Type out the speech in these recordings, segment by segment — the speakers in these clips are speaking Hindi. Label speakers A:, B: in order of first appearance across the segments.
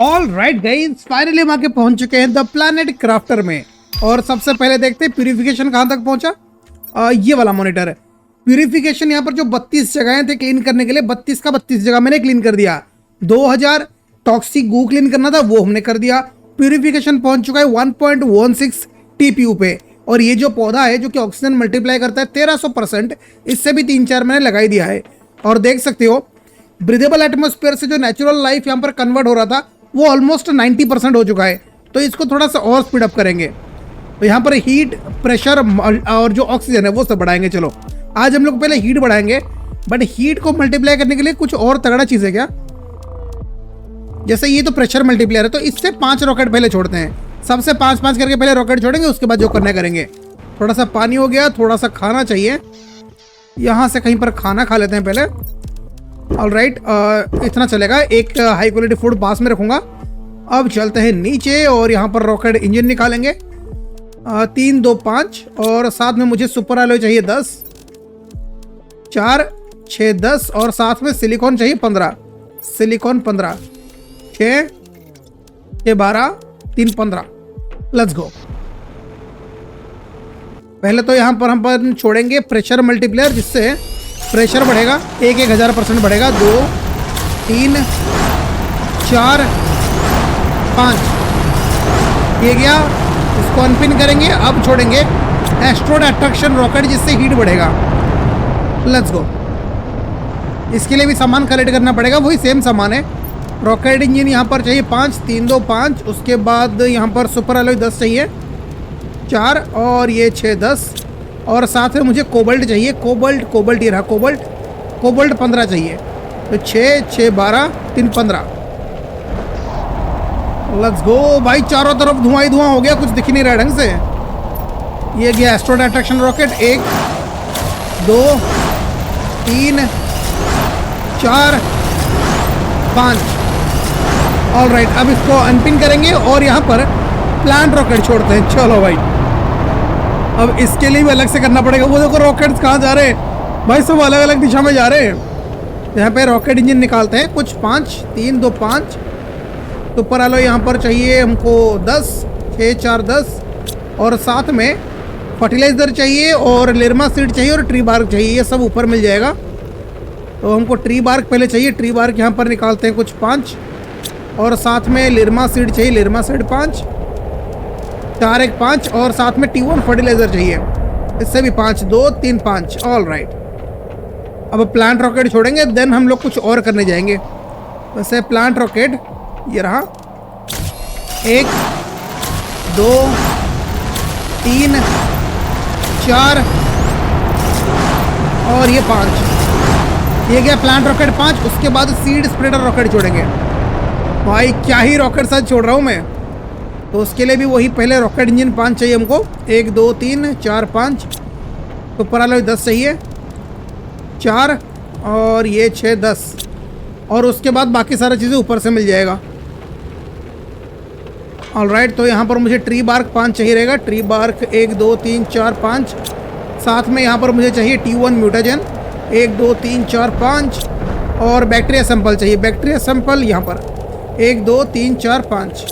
A: ऑल राइट गाइस, फाइनली हम आके पहुंच चुके हैं द प्लैनेट क्राफ्टर में। और सबसे पहले देखते हैं प्यूरिफिकेशन कहां तक पहुंचा। ये वाला मॉनिटर है प्यूरिफिकेशन। यहाँ पर जो 32 जगहें थे क्लीन करने के लिए, 32 का 32 जगह मैंने क्लीन कर दिया। 2000 टॉक्सिक गू क्लीन करना था, वो हमने कर दिया। प्यूरिफिकेशन पहुंच चुका है 1.16 TPU पे। और ये जो पौधा है जो कि ऑक्सीजन मल्टीप्लाई करता है 1300%, इससे भी 3-4 मैंने लगा ही दिया है। और देख सकते हो ब्रीदेबल एटमोस्फेयर से जो नेचुरल लाइफ यहाँ पर कन्वर्ट हो रहा था वो ऑलमोस्ट 90% हो चुका है। तो इसको थोड़ा सा और स्पीड अप करेंगे। तो यहाँ पर हीट, प्रेशर और जो ऑक्सीजन है वो सब बढ़ाएंगे। चलो आज हम लोग पहले हीट बढ़ाएंगे, बट हीट को मल्टीप्लाई करने के लिए कुछ और तगड़ा चीज़ है क्या। जैसे ये तो प्रेशर मल्टीप्लायर है, तो इससे 5 रॉकेट पहले छोड़ते हैं। सबसे 5-5 करके पहले रॉकेट छोड़ेंगे, उसके बाद जो करना करेंगे। थोड़ा सा पानी हो गया, थोड़ा सा खाना चाहिए। यहाँ से कहीं पर खाना खा लेते हैं पहले। ऑल राइट, इतना चलेगा। एक हाई क्वालिटी फूड पास में रखूंगा। अब चलते हैं नीचे और यहाँ पर रॉकेट इंजन निकालेंगे। 3, 2, 5 और साथ में मुझे सुपर एलॉय चाहिए 10, 4, 6, 10 और साथ में सिलिकॉन चाहिए 15। सिलिकॉन 15, 6, 12, 3, 15। Let's go. पहले तो यहाँ पर हम छोड़ेंगे प्रेशर मल्टीप्लेयर, जिससे प्रेशर बढ़ेगा 1000% बढ़ेगा। 2, 3, 4, 5 ये गया। इसको अनपिन करेंगे। अब छोड़ेंगे एस्ट्रोड अट्रैक्शन रॉकेट, जिससे हीट बढ़ेगा। Let's go. इसके लिए भी सामान कलेक्ट करना पड़ेगा, वही सेम सामान है। रॉकेट इंजन यहाँ पर चाहिए 5, 3, 2, 5। उसके बाद यहाँ पर सुपर एलॉय 10 चाहिए, 4 और ये 6, 10 और साथ में मुझे कोबल्ट चाहिए। कोबल्ट ये रहा कोबल्ट 15 चाहिए। तो 6, 6, 12, 3, 15। लेट्स गो भाई। चारों तरफ धुआं ही धुआं हो गया, कुछ दिख नहीं रहा ढंग से। ये गया asteroid attraction rocket. 1, 2, 3, 4, 5। All right, अब इसको अनपिन करेंगे और यहाँ पर प्लांट रॉकेट छोड़ते हैं। चलो भाई, अब इसके लिए भी अलग से करना पड़ेगा। वो देखो रॉकेट्स कहाँ जा रहे हैं भाई, सब अलग अलग दिशा में जा रहे हैं। यहाँ पे रॉकेट इंजन निकालते हैं कुछ 5, 3, 2, 5। सुपर एलॉय यहाँ पर चाहिए हमको 10, 6, 4, 10 और साथ में फर्टिलाइजर चाहिए और लेरमा सीड चाहिए और ट्री बार्क चाहिए। ये सब ऊपर मिल जाएगा। तो हमको ट्री बार्क पहले चाहिए। ट्री बार्क यहाँ पर निकालते हैं कुछ 5 और साथ में लेरमा सीड चाहिए। लेरमा सीड 5, 4, 1, 5 और साथ में T1 फर्टिलाइजर चाहिए। इससे भी 5, 2, 3, 5। ऑल राइट, अब प्लांट रॉकेट छोड़ेंगे, देन हम लोग कुछ और करने जाएंगे। वैसे प्लांट रॉकेट ये रहा। 1, 2, 3, 4 और ये 5। ये गया प्लांट रॉकेट 5। उसके बाद सीड स्प्रेडर रॉकेट छोड़ेंगे। भाई क्या ही रॉकेट साथ छोड़ रहा हूँ मैं। तो उसके लिए भी वही पहले रॉकेट इंजन 5 चाहिए हमको। 1, 2, 3, 4, 5। सुपर एलॉय 10 चाहिए, 4 और ये 6, 10 और उसके बाद बाकी सारी चीज़ें ऊपर से मिल जाएगा। ऑल राइट, तो यहाँ पर मुझे ट्री बार्क 5 चाहिए रहेगा। Tree bark 1, 2, 3, 4, 5। साथ में यहाँ पर मुझे चाहिए T1 म्यूटाजन 1, 2, 3, 4, 5 और बैक्टीरिया सैंपल चाहिए। बैक्टीरिया सैंपल यहाँ पर 1, 2, 3, 4, 5।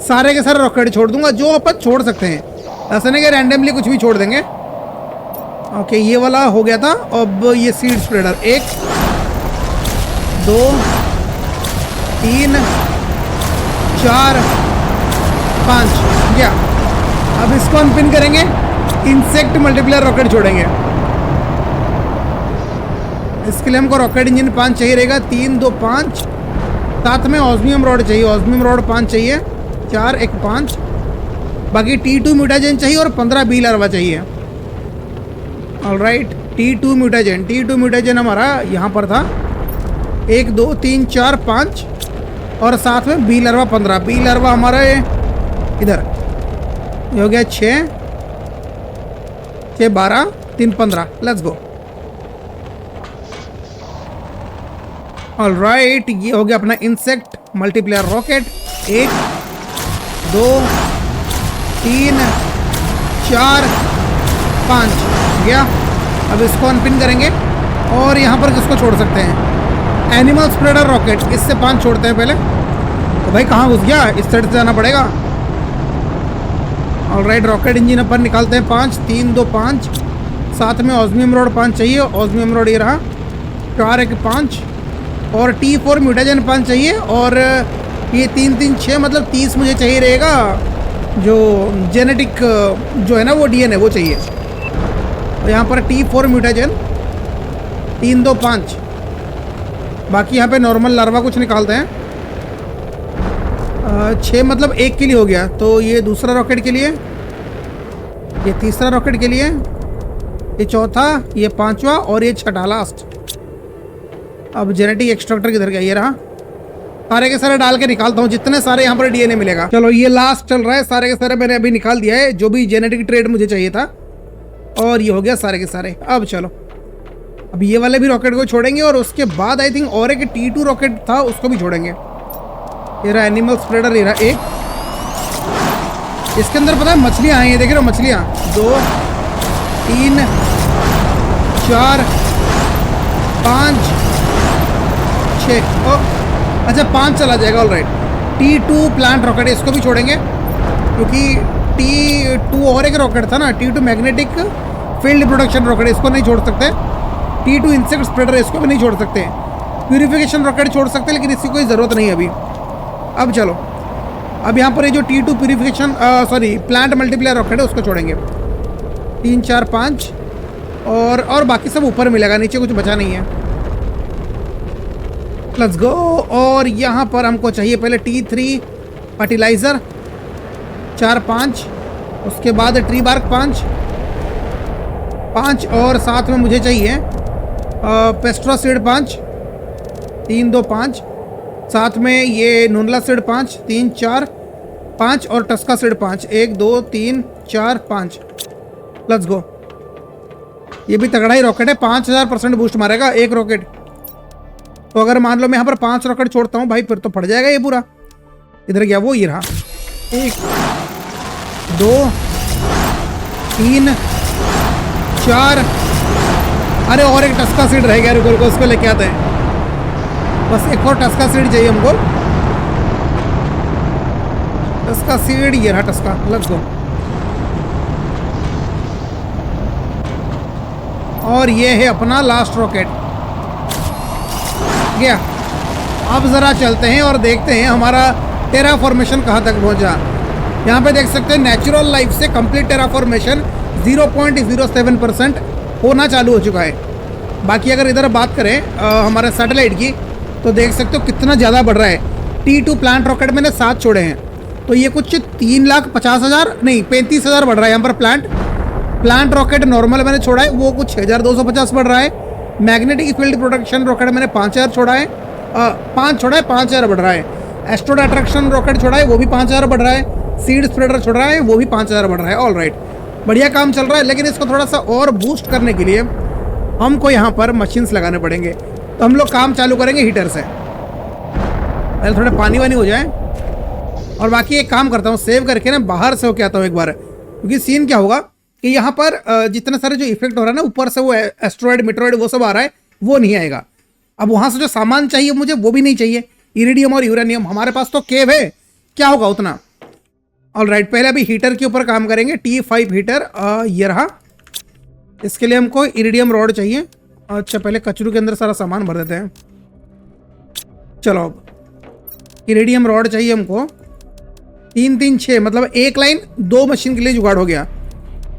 A: सारे के सारे रॉकेट छोड़ दूंगा जो अपन छोड़ सकते हैं। ऐसा नहीं कि रैंडमली कुछ भी छोड़ देंगे। ओके, ये वाला हो गया था। अब ये सीड स्प्रेडर 1, 2, 3, 4, 5 गया। अब इसको अनपिन करेंगे। इंसेक्ट मल्टीप्लायर रॉकेट छोड़ेंगे। इसके लिए हमको रॉकेट इंजन 5 चाहिए रहेगा। 3, 2, 5 साथ में ऑस्मियम रॉड चाहिए। ऑस्मियम रॉड 5 चाहिए, 4, 1, 5। बाकी T2 म्यूटाजन चाहिए और 15 बी लार्वा चाहिए। ऑल राइट, T2 म्यूटाजन हमारा यहाँ पर था। 1, 2, 3, 4, 5 और साथ में बी लार्वा 15। बी लार्वा हमारा इधर ये हो गया 6, 6, 12, 3, 15। Let's go. ऑल राइट, ये हो गया अपना इंसेक्ट मल्टीप्लेयर रॉकेट। 1, 2, 3, 4, 5 गया। अब इसको अनपिन करेंगे और यहाँ पर किसको छोड़ सकते हैं, एनिमल स्प्रेडर रॉकेट, इससे 5 छोड़ते हैं पहले। तो भाई कहाँ घुस गया? इस साइड से जाना पड़ेगा। ऑलराइट, रॉकेट इंजन अपन निकालते हैं 5, 3, 2, 5। साथ में ऑस्मियम रॉड 5 चाहिए। ऑस्मियम रॉड ये रहा। 4, 1, 5 और T4 म्यूटाजन 5 चाहिए। और ये 3, 3, 6 मतलब 30 मुझे चाहिए रहेगा। जो जेनेटिक जो है ना वो DNA वो चाहिए। तो यहाँ पर T4 म्यूटाजन 3, 2, 5। बाकी यहाँ पे नॉर्मल लार्वा कुछ निकालते हैं। 6 मतलब 1 के लिए हो गया। तो ये दूसरा रॉकेट के लिए, ये तीसरा रॉकेट के लिए, ये चौथा, ये 5वां और ये 6ठा लास्ट। अब जेनेटिक एक्सट्रैक्टर किधर गया? ये रहा। सारे के सारे डाल के निकालता हूँ जितने सारे यहाँ पर DNA मिलेगा। चलो ये लास्ट चल रहा है। सारे के सारे मैंने अभी निकाल दिया है जो भी जेनेटिक ट्रेड मुझे चाहिए था। और ये हो गया सारे के सारे। अब चलो, अब ये वाले भी रॉकेट को छोड़ेंगे और उसके बाद आई थिंक और एक T2 रॉकेट था उसको भी छोड़ेंगे। ये रहा एनिमल स्प्रेडर। ये रहा एक। इसके अंदर पता है मछलियाँ आई हैं, देख रहे हो मछलियाँ। 2, 3, 4, 5, 6। अच्छा 5 चला जाएगा। ऑलराइट, T2 प्लांट रॉकेट इसको भी छोड़ेंगे क्योंकि T2 और एक रॉकेट था ना, T2 magnetic field production rocket, इसको नहीं छोड़ सकते। T2 इंसेक्ट स्प्रेडर इसको भी नहीं छोड़ सकते। प्यूरिफिकेशन रॉकेट छोड़ सकते हैं लेकिन इसकी कोई ज़रूरत नहीं है अभी। अब चलो, अब यहाँ पर ये जो T2 purification plant multiplier rocket है उसको छोड़ेंगे। 3, 4, 5 और बाकी सब ऊपर मिलेगा, नीचे कुछ बचा नहीं है। Let's go. और यहाँ पर हमको चाहिए पहले T3 फर्टिलाइज़र 4, 5। उसके बाद ट्री बार्क 5 और साथ में मुझे चाहिए पेस्ट्रा सीड 5, 3, 2, 5। साथ में ये नुनला सीड 5, 3, 4, 5 और टस्का सीड 5, 1, 2, 3, 4, 5। Let's go. ये भी तगड़ा ही रॉकेट है, 5000% बूस्ट मारेगा एक रॉकेट। तो अगर मान लो मैं यहाँ पर 5 रॉकेट छोड़ता हूँ भाई फिर तो फट जाएगा ये पूरा। इधर गया वो, ये रहा। 1, 2, 3, 4। अरे और एक टस्का सीड रह गया, रुको उसको लेके आते हैं। बस एक और टस्का सीड चाहिए हमको। टस्का सीड ये रहा टस्का। Let's go. और ये है अपना लास्ट रॉकेट गया। अब ज़रा चलते हैं और देखते हैं हमारा टेराफॉर्मेशन कहाँ तक पहुँचा। यहाँ पे देख सकते हैं नेचुरल लाइफ से कंप्लीट टेराफॉर्मेशन 0.07% होना चालू हो चुका है। बाकी अगर इधर बात करें हमारे सैटेलाइट की तो देख सकते हो कितना ज़्यादा बढ़ रहा है। T2 प्लांट रॉकेट मैंने 7 छोड़े हैं तो ये कुछ 3,50,000 नहीं 35,000 बढ़ रहा है यहाँ पर। प्लांट रॉकेट नॉर्मल मैंने छोड़ा है वो कुछ 6,250 बढ़ रहा है। मैग्नेटिक फील्ड प्रोडक्शन रॉकेट मैंने 5,000 छोड़ा है, 5 छोड़ा है, 5,000 बढ़ रहा है। एस्ट्रोड अट्रैक्शन रॉकेट छोड़ा है वो भी 5,000 बढ़ रहा है। सीड स्प्रेडर छोड़ा है वो भी 5,000 बढ़ रहा है। ऑल राइट, बढ़िया काम चल रहा है। लेकिन इसको थोड़ा सा और बूस्ट करने के लिए हमको यहाँ पर मशीन्स लगाने पड़ेंगे। तो हम लोग काम चालू करेंगे हीटर से। पहले थोड़ा पानी वानी हो जाए और बाकी एक काम करता हूँ सेव करके ना बाहर से होके आता हूँ एक बार। क्योंकि सीन क्या होगा कि यहाँ पर जितने सारे जो इफेक्ट हो रहा है ना ऊपर से वो एस्ट्रॉयड मेट्रॉयड वो सब आ रहा है वो नहीं आएगा। अब वहाँ से जो सामान चाहिए मुझे वो भी नहीं चाहिए। इरिडियम और यूरेनियम हमारे पास तो केव है, क्या होगा उतना। ऑल राइट, पहले अभी हीटर के ऊपर काम करेंगे। T5 हीटर ये रहा। इसके लिए हमको इरिडियम रॉड चाहिए। अच्छा पहले कचरू के अंदर सारा सामान भर देते हैं। चलो अब इरिडियम रॉड चाहिए हमको 3, 3, 6 मतलब एक लाइन 2 मशीन के लिए जुगाड़ हो गया।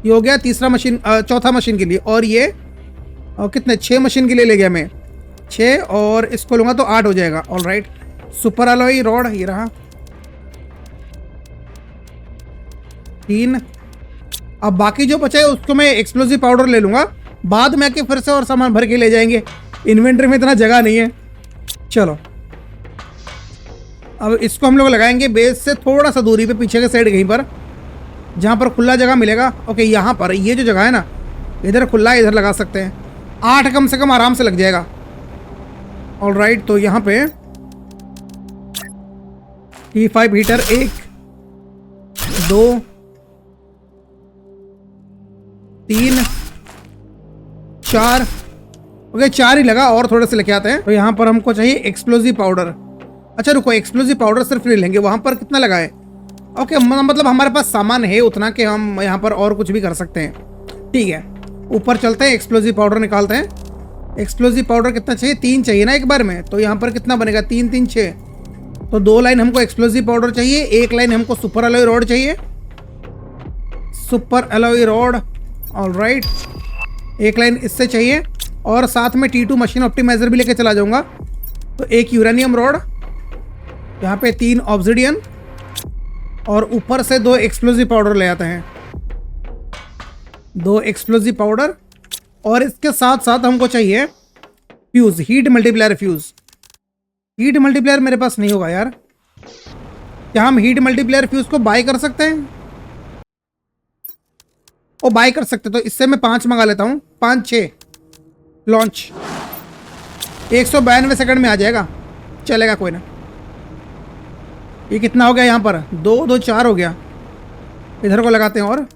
A: ये हो गया तीसरा मशीन, चौथा मशीन के लिए। और ये कितने 6 मशीन के लिए ले गया मैं 6 और इसको लूँगा तो 8 हो जाएगा। All right, super alloy rod ये रहा 3। अब बाकी जो बचा है उसको मैं एक्सप्लोसिव पाउडर ले लूँगा बाद में आके फिर से और सामान भर के ले जाएंगे। इन्वेंट्री में इतना जगह नहीं है। चलो अब इसको हम लोग लगाएंगे बेस से थोड़ा सा दूरी पे पीछे के साइड कहीं पर जहाँ पर खुला जगह मिलेगा। ओके यहाँ पर ये जो जगह है ना इधर खुला है, इधर लगा सकते हैं। 8 कम से कम आराम से लग जाएगा। ऑल राइट, तो यहाँ पे T5 हीटर 1, 2, 3, 4। ओके 4 ही लगा और थोड़े से लेके आते हैं। तो यहाँ पर हमको चाहिए एक्सप्लोसिव पाउडर। अच्छा रुको, एक्सप्लोजिव पाउडर सिर्फ ले लेंगे, वहां पर कितना लगा है? ओके, मतलब हमारे पास सामान है उतना कि हम यहाँ पर और कुछ भी कर सकते हैं। ठीक है, ऊपर चलते हैं, एक्सप्लोजिव पाउडर निकालते हैं। एक्सप्लोजिव पाउडर कितना चाहिए? 3 चाहिए ना एक बार में, तो यहाँ पर कितना बनेगा? 3 3 6, तो 2 लाइन हमको एक्सप्लोजिव पाउडर चाहिए, 1 लाइन हमको सुपर एलॉय रॉड चाहिए। Super alloy rod, alright, 1 line इससे चाहिए, और साथ में T2 मशीन ऑप्टिमाइजर भी लेके चला जाऊंगा। तो 1 यूरेनियम रॉड, यहाँ पे 3 ऑब्सिडियन, और ऊपर से 2 एक्सप्लोजिव पाउडर ले आते हैं, 2 एक्सप्लोजिव पाउडर। और इसके साथ साथ हमको चाहिए fuse, heat multiplier fuse. Heat multiplier मेरे पास नहीं होगा यार, क्या हम हीट मल्टीप्लायर फ्यूज को बाय कर सकते हैं? ओ बाय कर सकते, तो इससे मैं 5 मंगा लेता हूँ, 5 6 लॉन्च, 192 सेकंड में आ जाएगा, चलेगा कोई ना। ये कितना हो गया यहाँ पर? 2 2 4 हो गया, इधर को लगाते हैं, और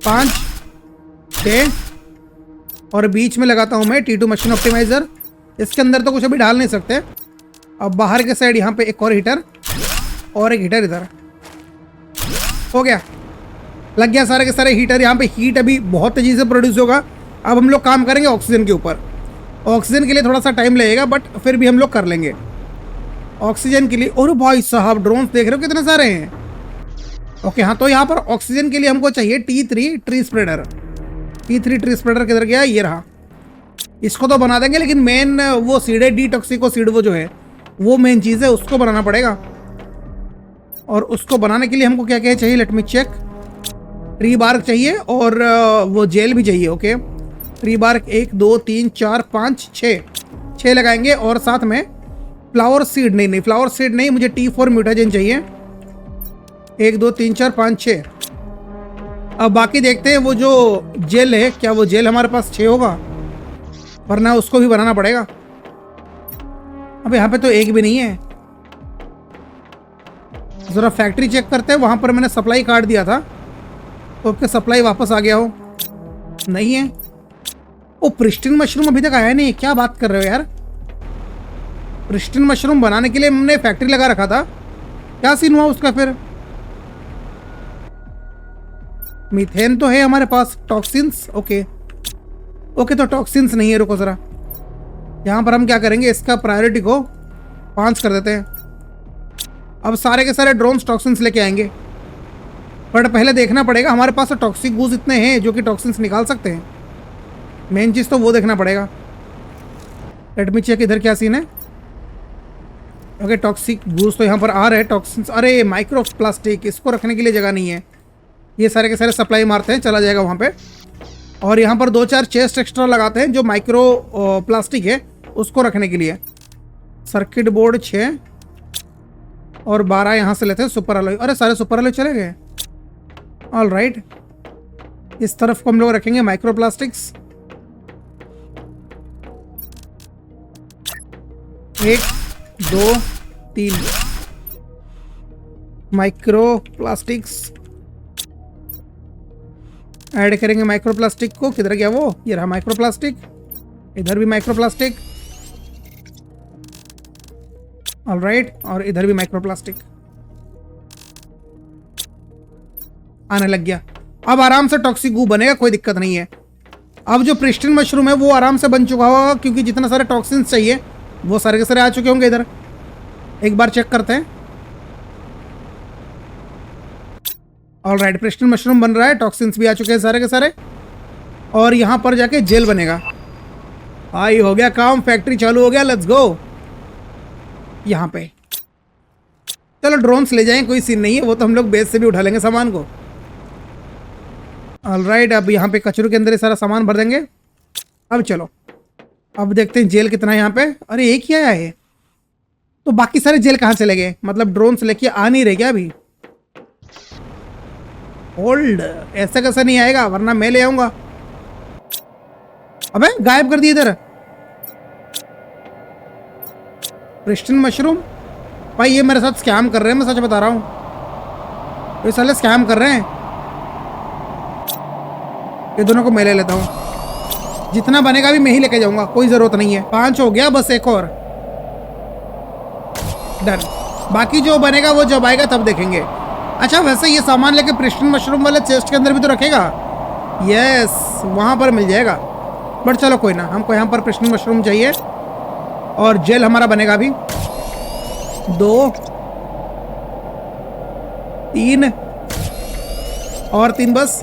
A: 5 6, और बीच में लगाता हूँ मैं T2 मशीन ऑप्टिमाइजर। इसके अंदर तो कुछ अभी डाल नहीं सकते। अब बाहर के साइड यहाँ पे एक और हीटर, और एक हीटर इधर, हो गया, लग गया सारे के सारे हीटर। यहाँ पे हीट अभी बहुत तेजी से प्रोड्यूस होगा। अब हम लोग काम करेंगे ऑक्सीजन के ऊपर। ऑक्सीजन के लिए थोड़ा सा टाइम लगेगा, बट फिर भी हम लोग कर लेंगे ऑक्सीजन के लिए। और भाई साहब ड्रोन्स देख रहे हो कितने सारे हैं। ओके हाँ, तो यहाँ पर ऑक्सीजन के लिए हमको चाहिए T3 tree spreader. T3 tree spreader किधर गया? ये रहा। इसको तो बना देंगे, लेकिन मेन वो सीड है, डीटॉक्सिकोसीड वो जो है, वो मेन चीज़ है, उसको बनाना पड़ेगा। और उसको बनाने के लिए हमको क्या क्या चाहिए? Let me check. Tree bark चाहिए, और वो जेल भी चाहिए। ओके, ट्री बार्क 1 2 3 4 5 6 लगाएंगे, और साथ में फ्लावर सीड, नहीं फ्लावर सीड नहीं, मुझे T4 म्यूटाजेन चाहिए। 1 2 3 4 5 6। अब बाकी देखते हैं, वो जो जेल है, क्या वो जेल हमारे पास 6 होगा? वरना उसको भी बनाना पड़ेगा। अब यहाँ पे तो एक भी नहीं है। ज़रा फैक्ट्री चेक करते हैं, वहाँ पर मैंने सप्लाई काट दिया था, तो आपके सप्लाई वापस आ गया हो? नहीं है। ओ प्रिस्टिन मशरूम अभी तक आया नहीं, क्या बात कर रहे हो यार? प्रिस्टिन मशरूम बनाने के लिए हमने फैक्ट्री लगा रखा था, क्या सीन हुआ उसका फिर? मीथेन तो है हमारे पास, टॉक्सिन्स, ओके तो टॉक्सिन्स नहीं है। रुको ज़रा, यहाँ पर हम क्या करेंगे, इसका प्रायोरिटी को 5 कर देते हैं। अब सारे के सारे ड्रोन्स टॉक्सिन्स लेके आएंगे, बट पहले देखना पड़ेगा हमारे पास टॉक्सिक गूज इतने हैं जो कि टॉक्सिन्स निकाल सकते हैं। मेन चीज़ तो वो देखना पड़ेगा। लेट मी चेक इधर क्या सीन है। ओके, टॉक्सिक गूज तो यहाँ पर आ रहे हैं, टॉक्सिन्स। अरे माइक्रो प्लास्टिक, इसको रखने के लिए जगह नहीं है। ये सारे के सारे सप्लाई मारते हैं, चला जाएगा वहाँ पे। और यहाँ पर 2-4 चेस्ट एक्स्ट्रा लगाते हैं जो माइक्रो प्लास्टिक है उसको रखने के लिए। सर्किट बोर्ड 6 और 12 यहाँ से लेते हैं सुपर अलॉय। अरे सारे सुपर अलॉय चले गए, ऑल राइट। इस तरफ को हम लोग रखेंगे micro plastics. 1 2 3 micro plastics add करेंगे। माइक्रो प्लास्टिक को किधर गया वो? ये रहा माइक्रो प्लास्टिक। इधर भी माइक्रो प्लास्टिक, ऑलराइट, और इधर भी माइक्रो प्लास्टिक आने लग गया। अब आराम से टॉक्सिक गू बनेगा, कोई दिक्कत नहीं है। अब जो प्रिस्टिन मशरूम है वो आराम से बन चुका होगा, क्योंकि जितना सारे टॉक्सिन्स चाहिए वो सारे के सारे आ चुके होंगे। इधर एक बार चेक करते हैं। ऑलराइट, प्रिस्टिन मशरूम बन रहा है, टॉक्सिन्स भी आ चुके हैं सारे के सारे, और यहाँ पर जाके जेल बनेगा। आई हो गया काम, फैक्ट्री चालू हो गया, लेट्स गो। यहाँ पे चलो ड्रोन्स ले जाएं, कोई सीन नहीं है, वो तो हम लोग बेस से भी उठा लेंगे सामान को। ऑलराइट, अब यहाँ पे कचरों के अंदर ये सारा सामान भर देंगे। अब चलो, अब देखते हैं जेल कितना है यहाँ पे। अरे एक ही आया है, तो बाकी सारे जेल कहाँ चले गए? मतलब ड्रोन्स लेके आ नहीं रहे क्या अभी? होल्ड, ऐसा कैसा नहीं आएगा, वरना मैं ले आऊंगा। अबे गायब कर दिए इधर प्रिस्टिन मशरूम। भाई ये मेरे साथ स्कैम कर रहे हैं, मैं सच बता रहा हूँ, ये साले स्कैम कर रहे हैं। ये दोनों को मैं ले लेता हूँ, जितना बनेगा भी मैं ही लेके जाऊंगा, कोई ज़रूरत नहीं है। 5 हो गया, बस एक और। बाकी जो बनेगा वो जब आएगा तब देखेंगे। अच्छा वैसे ये सामान लेके प्रिस्टन मशरूम वाले चेस्ट के अंदर भी तो रखेगा। यस वहाँ पर मिल जाएगा, बट चलो कोई ना, हमको यहाँ पर प्रिस्टन मशरूम चाहिए और जेल हमारा बनेगा अभी। 2 3 और 3 बस,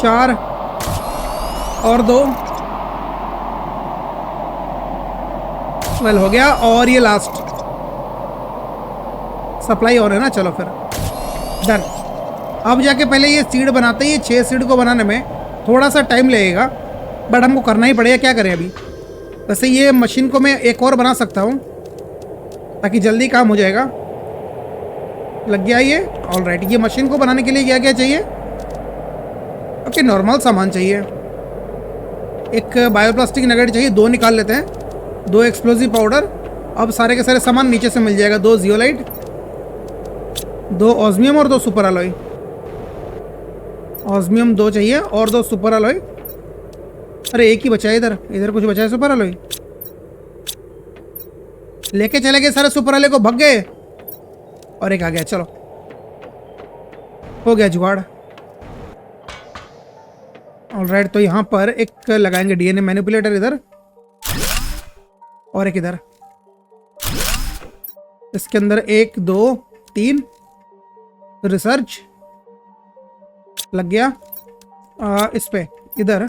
A: 4 और 2, 12 हो गया। और ये लास्ट सप्लाई और है ना, चलो फिर डन। अब जाके पहले ये सीड बनाते हैं। ये 6 सीड को बनाने में थोड़ा सा टाइम लगेगा, बट हमको करना ही पड़ेगा, क्या करें अभी। वैसे ये मशीन को मैं एक और बना सकता हूँ ताकि जल्दी काम हो जाएगा। लग गया ये, ऑलराइट। ये मशीन को बनाने के लिए क्या क्या चाहिए? ओके नॉर्मल सामान चाहिए, एक बायोप्लास्टिक नगेट चाहिए, 2 निकाल लेते हैं, 2 एक्सप्लोजिव पाउडर। अब सारे के सारे सामान नीचे से मिल जाएगा। 2 जियोलाइट, 2 ऑस्मियम और 2 सुपर अलॉय। ऑस्मियम 2 चाहिए और 2 सुपर अलॉय। अरे एक ही बचा है इधर, इधर कुछ बचा है सुपर अलॉय। लेके चले गए सारे सुपर अलॉय को, भग गए और एक आ गया। चलो हो गया जुगाड़। ऑलराइट, तो यहाँ पर एक लगाएंगे डीएनए मैनिपुलेटर इधर और एक इधर। इसके अंदर 1 2 3 रिसर्च लग गया। इस पे इधर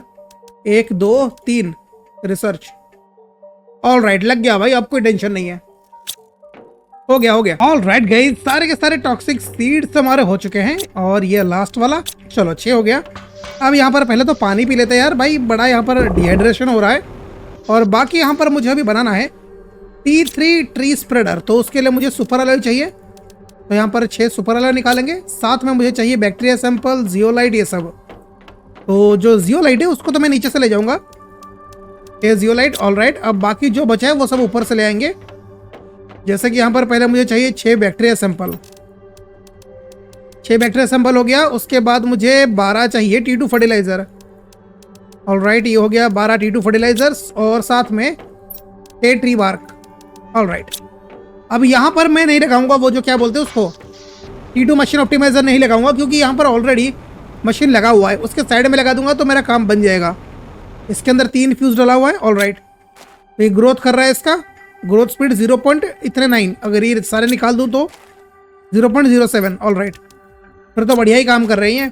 A: 1 2 3 रिसर्च। ऑलराइट लग गया भाई, अब कोई टेंशन नहीं है। हो गया हो गया। ऑलराइट गाइस, सारे के सारे टॉक्सिक सीड्स हमारे हो चुके हैं और ये लास्ट वाला, चलो 6 हो गया। अब यहाँ पर पहले तो पानी पी लेते हैं यार भाई, बड़ा यहाँ पर डिहाइड्रेशन हो रहा है। और बाकी यहाँ पर मुझे अभी बनाना है T3 ट्री स्प्रेडर, तो उसके लिए मुझे सुपर अलॉय चाहिए। तो यहाँ पर 6 सुपर अलॉय निकालेंगे। साथ में मुझे चाहिए बैक्टीरिया सैंपल, जियोलाइट, ये सब। तो जो जियोलाइट है उसको तो मैं नीचे से ले जाऊंगा, ये जियोलाइट। ऑलराइट, अब बाकी जो बचा है वो सब ऊपर से ले आएंगे। जैसे कि यहाँ पर पहले मुझे चाहिए 6 बैक्टीरिया सैंपल। 6 बैक्टीरिया सैंपल हो गया। उसके बाद मुझे 12 चाहिए T2 फर्टिलाइजर। ऑलराइट, ये हो गया 12 T2 फर्टिलाइजर्स और साथ में 6 ट्री बार्क। ऑलराइट, अब यहाँ पर मैं नहीं लगाऊंगा वो जो क्या बोलते हैं उसको, T2 मशीन ऑप्टिमाइजर नहीं लगाऊंगा, क्योंकि यहाँ पर ऑलरेडी मशीन लगा हुआ है। उसके साइड में लगा दूंगा तो मेरा काम बन जाएगा। इसके अंदर 3 फ्यूज डाला हुआ है। ऑलराइट, तो ये ग्रोथ कर रहा है, इसका ग्रोथ स्पीड 0.9, अगर ये सारे निकाल दूँ तो 0.07। ऑलराइट, फिर तो बढ़िया ही काम कर रही हैं।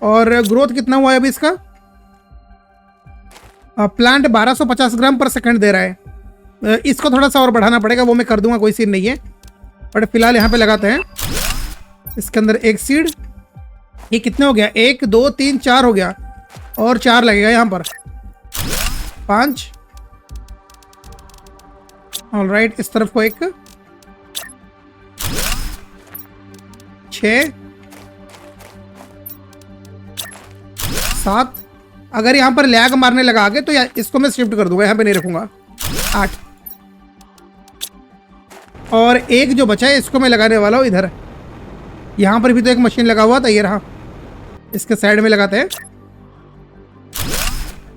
A: और ग्रोथ कितना हुआ है अभी इसका? प्लांट 1250 ग्राम पर सेकंड दे रहा है। इसको थोड़ा सा और बढ़ाना पड़ेगा, वो मैं कर दूंगा, कोई सीन नहीं है। बट फिलहाल यहाँ पे लगाते हैं। इसके अंदर 1 सीड। ये कितने हो गया? 1 2 3 4 हो गया और 4 लगेगा यहाँ पर, 5। ऑलराइट, इस तरफ को 1, 6 7। अगर यहाँ पर लैग मारने लगा आगे तो इसको मैं शिफ्ट कर दूंगा, यहाँ पे नहीं रखूंगा। 8 और 1 जो बचा है इसको मैं लगाने वाला हूँ इधर। यहाँ पर भी तो एक मशीन लगा हुआ था, ये रहा, इसके साइड में लगाते हैं।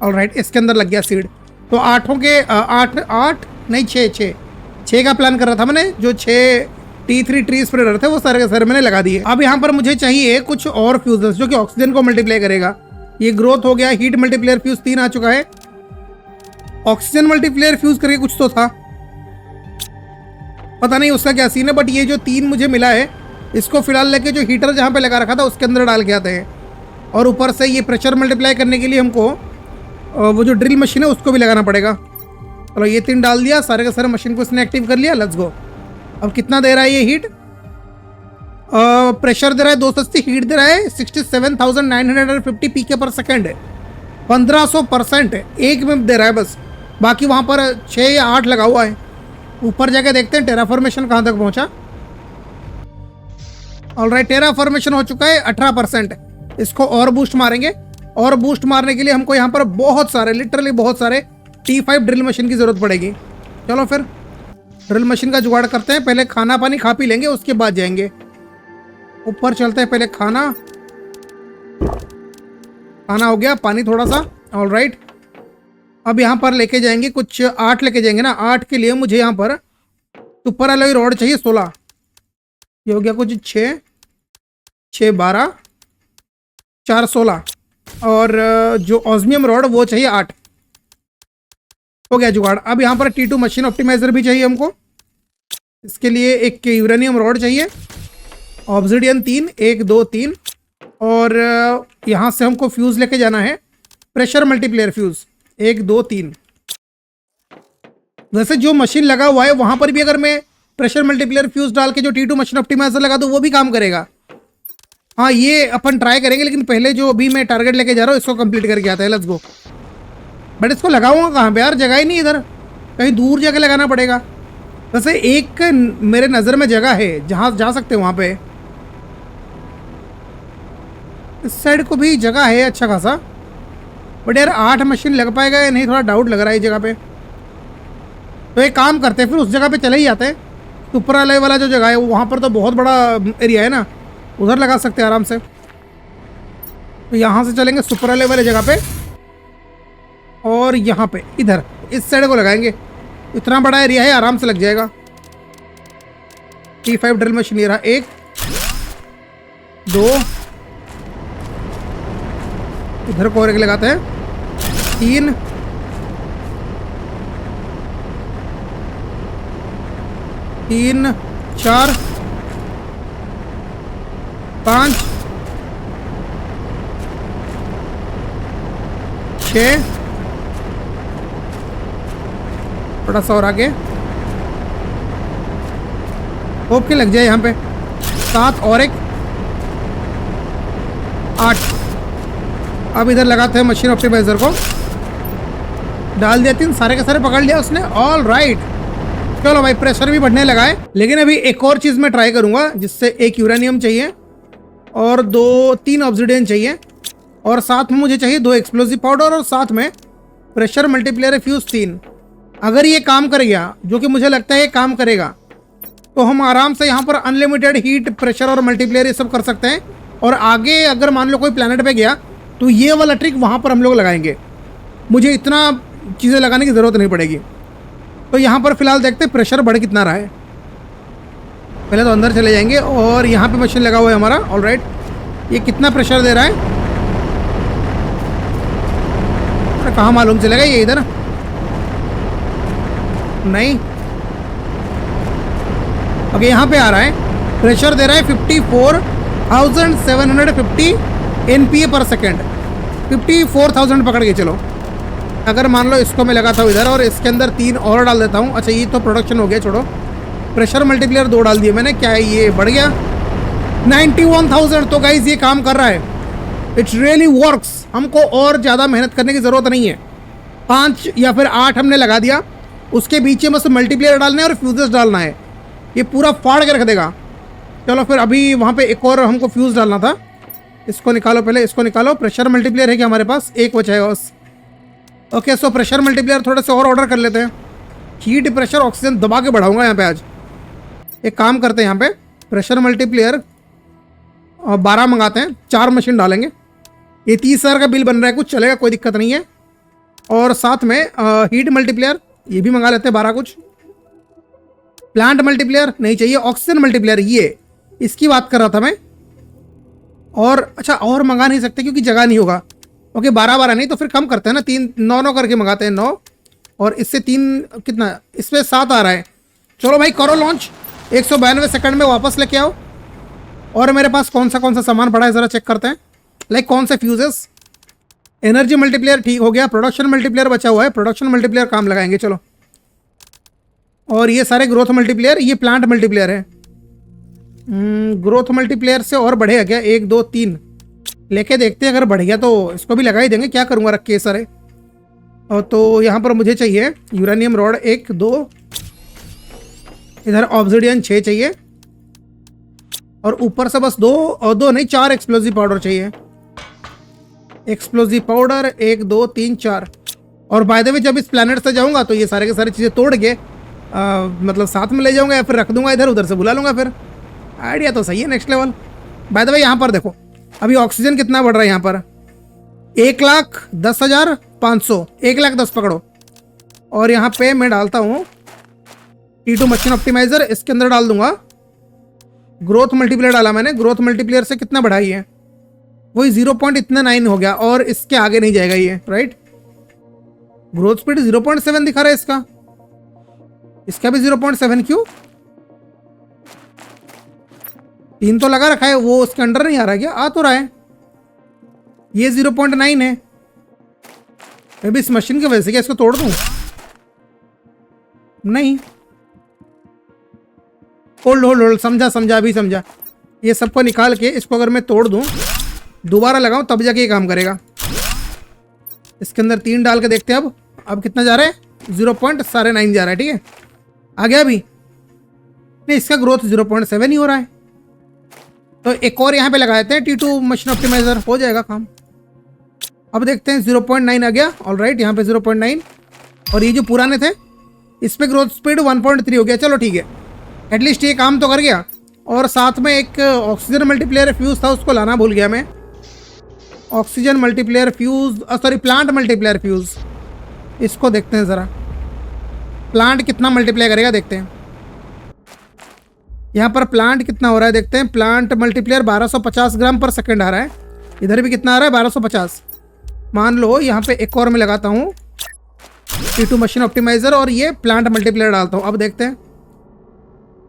A: ऑलराइट, इसके अंदर लग गया सीड। तो 8 के 8 नहीं 6 का प्लान कर रहा था मैंने। जो 6 T3 ट्री स्प्रेडर थे वो सारे के सारे मैंने लगा दिए। अब यहाँ पर मुझे चाहिए कुछ और फ्यूजर्स जो कि ऑक्सीजन को मल्टीप्लाई करेगा। ये ग्रोथ हो गया। हीट मल्टीप्लेयर फ्यूज 3 आ चुका है। ऑक्सीजन मल्टीप्लेयर फ्यूज करके कुछ तो था, पता नहीं उसका क्या सीन है। बट ये जो 3 मुझे मिला है, इसको फिलहाल लेके जो हीटर जहाँ पे लगा रखा था उसके अंदर डाल के आते हैं। और ऊपर से ये प्रेशर मल्टीप्लाई करने के लिए हमको वो जो ड्रिल मशीन है उसको भी लगाना पड़ेगा। चलो ये 3 डाल दिया, सारे के सारे मशीन को इसने एक्टिव कर लिया। Let's go. अब कितना दे रहा है ये हीट? प्रेशर दे रहा है 280, हीट दे रहा है 67,950 पीके पर सेकेंड। 1500% एक में दे रहा है बस। बाकी वहाँ पर 6 या 8 लगा हुआ है। ऊपर जाके देखते हैं टेराफॉर्मेशन कहाँ तक पहुँचा। ऑलराइट, टेराफॉर्मेशन हो चुका है 18%। इसको और बूस्ट मारेंगे। और बूस्ट मारने के लिए हमको यहाँ पर बहुत सारे, लिटरली बहुत सारे T5 ड्रिल मशीन की ज़रूरत पड़ेगी। चलो फिर ड्रिल मशीन का जुगाड़ करते हैं। पहले खाना पानी खा पी लेंगे, उसके बाद जाएंगे ऊपर। चलते हैं, पहले खाना हो गया, पानी थोड़ा सा। ऑलराइट, अब यहाँ पर लेके जाएंगे कुछ 8 लेके जाएंगे ना। 8 के लिए मुझे यहाँ पर सुपर एलॉय रॉड चाहिए 16, ये हो गया कुछ 6 6 12 4 16, और जो ऑस्मियम रॉड वो चाहिए 8। हो गया जुगाड़। अब यहाँ पर T2 मशीन ऑप्टिमाइजर भी चाहिए हमको। इसके लिए एक यूरेनियम रॉड चाहिए, ऑब्सिडियन 3 1 2 3, और यहाँ से हमको फ्यूज़ लेके जाना है, प्रेशर मल्टीप्लेयर फ्यूज़ 1 2 3। वैसे जो मशीन लगा हुआ है वहाँ पर भी अगर मैं प्रेशर मल्टीप्लेयर फ्यूज़ डाल के जो T2 मशीन ऑप्टिमाइजर लगा दूँ वो भी काम करेगा। हाँ, ये अपन ट्राई करेंगे, लेकिन पहले जो अभी मैं टारगेट लेके जा रहा हूँ इसको कंप्लीट करके आता है। Let's go. बट इसको लगाऊंगा कहाँ पे यार, जगह ही नहीं इधर, कहीं दूर जगह लगाना पड़ेगा। वैसे एक मेरे नज़र में जगह है जहाँ जा सकते हैं, वहाँ पे इस साइड को भी जगह है अच्छा खासा। बट यार 8 मशीन लग पाएगा या नहीं, थोड़ा डाउट लग रहा है इस जगह पे। तो एक काम करते हैं, फिर उस जगह पे चले ही जाते हैं। सुपर एलॉय वाला जो जगह है वहाँ पर तो बहुत बड़ा एरिया है ना, उधर लगा सकते हैं आराम से। तो यहाँ से चलेंगे सुपर एलॉय वाले जगह पे, और यहाँ पे इधर इस साइड को लगाएंगे। इतना बड़ा एरिया है, आराम से लग जाएगा। T5 ड्रिल मशीन ये रहा, 1 2, इधर को और एक लगाते हैं, 3 3 4 5 6, थोड़ा सा और आगे, होप के लग जाए यहाँ पे 7 और 1 8। अब इधर लगाते हैं मशीन ऑप्टिमाइजर को, डाल दिया 3, सारे के सारे पकड़ लिया उसने। ऑल राइट, चलो भाई प्रेशर भी बढ़ने लगा है। लेकिन अभी एक और चीज़ मैं ट्राई करूँगा, जिससे एक यूरेनियम चाहिए और 2-3 ऑब्सिडियन चाहिए, और साथ में मुझे चाहिए 2 एक्सप्लोसिव पाउडर, और साथ में प्रेशर मल्टीप्लेयर फ्यूज 3। अगर ये काम कर गया, जो कि मुझे लगता है ये काम करेगा, तो हम आराम से यहाँ पर अनलिमिटेड हीट, प्रेशर और मल्टीप्लेयर ये सब कर सकते हैं। और आगे अगर मान लो कोई प्लैनेट पे गया तो ये वाला ट्रिक वहाँ पर हम लोग लगाएंगे, मुझे इतना चीज़ें लगाने की ज़रूरत नहीं पड़ेगी। तो यहाँ पर फिलहाल देखते हैं प्रेशर बढ़ कितना रहा है। पहले तो अंदर चले जाएंगे, और यहाँ पे मशीन लगा हुआ है हमारा। ऑल राइट, ये कितना प्रेशर दे रहा है, अरे कहाँ मालूम चलेगा, ये इधर नहीं। ओके, यहाँ पे आ रहा है, प्रेशर दे रहा है 54,750 NPA पर सेकेंड। 54,000 पकड़ के चलो। अगर मान लो इसको मैं लगाता हूँ इधर, और इसके अंदर 3 और डाल देता हूँ। अच्छा, ये तो प्रोडक्शन हो गया, छोड़ो। प्रेशर मल्टीप्लेयर 2 डाल दिए मैंने, क्या है ये बढ़ गया 91,000। तो गाइज ये काम कर रहा है, इट्स रियली वर्क्स। हमको और ज़्यादा मेहनत करने की ज़रूरत नहीं है। 5 या फिर 8 हमने लगा दिया, उसके बीच में बस मल्टीप्लेयर डालना है और फ्यूजेस डालना है, ये पूरा फाड़ के रख देगा। चलो फिर अभी वहाँ पे एक और हमको फ्यूज़ डालना था, इसको निकालो पहले, इसको निकालो। प्रेशर मल्टीप्लेयर है कि हमारे पास 1 बचा है बस। ओके, सो प्रेशर मल्टीप्लेयर थोड़े से और ऑर्डर कर लेते हैं। हीट, प्रेशर, ऑक्सीजन दबा के बढ़ाऊंगा यहाँ पे आज। एक काम करते हैं, यहाँ पे प्रेशर मल्टीप्लेयर 12 मंगाते हैं, 4 मशीन डालेंगे। ये 30,000 का बिल बन रहा है, कुछ चलेगा, कोई दिक्कत नहीं है। और साथ में हीट मल्टीप्लेयर ये भी मंगा लेते हैं 12 कुछ। प्लांट मल्टीप्लेयर नहीं चाहिए, ऑक्सीजन मल्टीप्लेयर ये इसकी बात कर रहा था मैं। और अच्छा, और मंगा नहीं सकते क्योंकि जगह नहीं होगा। ओके, 12 नहीं तो फिर कम करते हैं ना, 9 करके मंगाते हैं, 9 और इससे 3 कितना, इसमें 7 आ रहा है। चलो भाई करो लॉन्च, 192 सेकंड में वापस लेके आओ। और मेरे पास कौन सा सामान पड़ा है ज़रा चेक करते हैं। लाइक कौन से फ्यूजेस, एनर्जी मल्टीप्लेयर ठीक हो गया, प्रोडक्शन मल्टीप्लेयर बचा हुआ है, प्रोडक्शन मल्टीप्लेयर काम लगाएंगे चलो। और ये सारे ग्रोथ मल्टीप्लेयर, ये प्लांट मल्टीप्लेयर है। ग्रोथ मल्टीप्लेयर से और बढ़ेगा क्या, 1 2 3 लेके देखते हैं, अगर बढ़ गया तो इसको भी लगा ही देंगे, क्या करूँगा रख के सारे। और तो यहाँ पर मुझे चाहिए यूरेनियम रॉड 1 2, इधर ऑब्सिडियन 6 चाहिए, और ऊपर से बस 2 नहीं 4 एक्सप्लोजिव पाउडर चाहिए। Explosive powder 1 2 3 4। और बाय द वे जब इस प्लैनेट से जाऊंगा तो ये सारे के सारे चीज़ें तोड़ के मतलब साथ में ले जाऊंगा, या फिर रख दूंगा इधर, उधर से बुला लूंगा। फिर आइडिया तो सही है, next level. By the way यहाँ पर देखो अभी ऑक्सीजन कितना बढ़ रहा है यहाँ पर, 1,10,500, 1,10,000 पकड़ो। और यहाँ पे मैं डालता हूँ T2 मशीन ऑप्टिमाइजर इसके अंदर डाल दूंगा। ग्रोथ मल्टीप्लेयर डाला मैंने, ग्रोथ मल्टीप्लेयर से कितना बढ़ाई है, वही 0.9 हो गया और इसके आगे नहीं जाएगा ये, राइट। ग्रोथ स्पीड 0.7 दिखा रहा है इसका, इसका भी 0.7 क्यों? 3 तो लगा रखा है, वो उसके अंडर नहीं आ रहा क्या? आ तो रहा है, ये 0.9 है। मैं भी इस मशीन की वजह से क्या इसको तोड़ दूं? नहीं, होल्ड होल्ड होल्ड, समझा समझा, अभी समझा। ये सबको निकाल के इसको अगर मैं तोड़ दूं, दोबारा लगाऊं तब जाके ये काम करेगा। इसके अंदर 3 डाल के देखते हैं अब कितना जा रहा है, 0.9 जा रहा है, ठीक है। आ गया अभी? नहीं, इसका ग्रोथ 0.7 ही हो रहा है। तो एक और यहाँ पे लगा देते हैं T2 मशीन ऑप्टिमाइजर, हो जाएगा काम। अब देखते हैं 0.9 आ गया, ऑलराइट, यहाँ पे 0.9। और ये जो पुराने थे इस पे ग्रोथ स्पीड 1.3 हो गया, चलो ठीक है, एटलीस्ट ये काम तो कर गया। और साथ में एक ऑक्सीजन मल्टीप्लेयर फ्यूज था, उसको लाना भूल गया मैं। Oxygen multiplayer fuse, sorry plant multiplayer fuse, इसको देखते हैं ज़रा, प्लांट कितना मल्टीप्लाई करेगा देखते हैं। यहाँ पर प्लांट कितना हो रहा है देखते हैं। प्लांट मल्टीप्लेयर 1250 ग्राम पर सेकंड आ रहा है, इधर भी कितना आ रहा है, 1250। मान लो यहाँ पे एक और मैं लगाता हूँ T2 मशीन ऑप्टिमाइजर और ये प्लांट मल्टीप्लेयर डालता हूँ। अब देखते हैं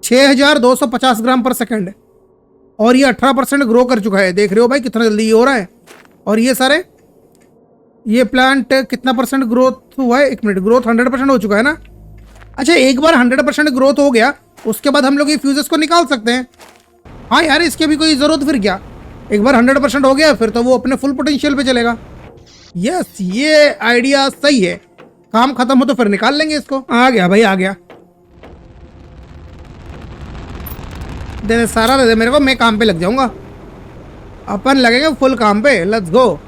A: 6250 ग्राम पर सेकंड, और ये 18% ग्रो कर चुका है। देख रहे हो भाई कितना जल्दी ये हो रहा है। और ये सारे, ये प्लांट कितना परसेंट ग्रोथ हुआ है, 1 मिनट, ग्रोथ 100% हो चुका है ना। अच्छा, एक बार 100% ग्रोथ हो गया उसके बाद हम लोग ये फ्यूजेस को निकाल सकते हैं। हाँ यार, इसकी भी कोई ज़रूरत फिर क्या, एक बार 100% हो गया फिर तो वो अपने फुल पोटेंशियल पे चलेगा। यस, ये आइडिया सही है, काम खत्म हो तो फिर निकाल लेंगे इसको। आ गया भाई, आ गया, दे दे सारा, दे दे मेरे को, मैं काम पे लग जाऊंगा। अपन लगेंगे फुल काम पे, let's go.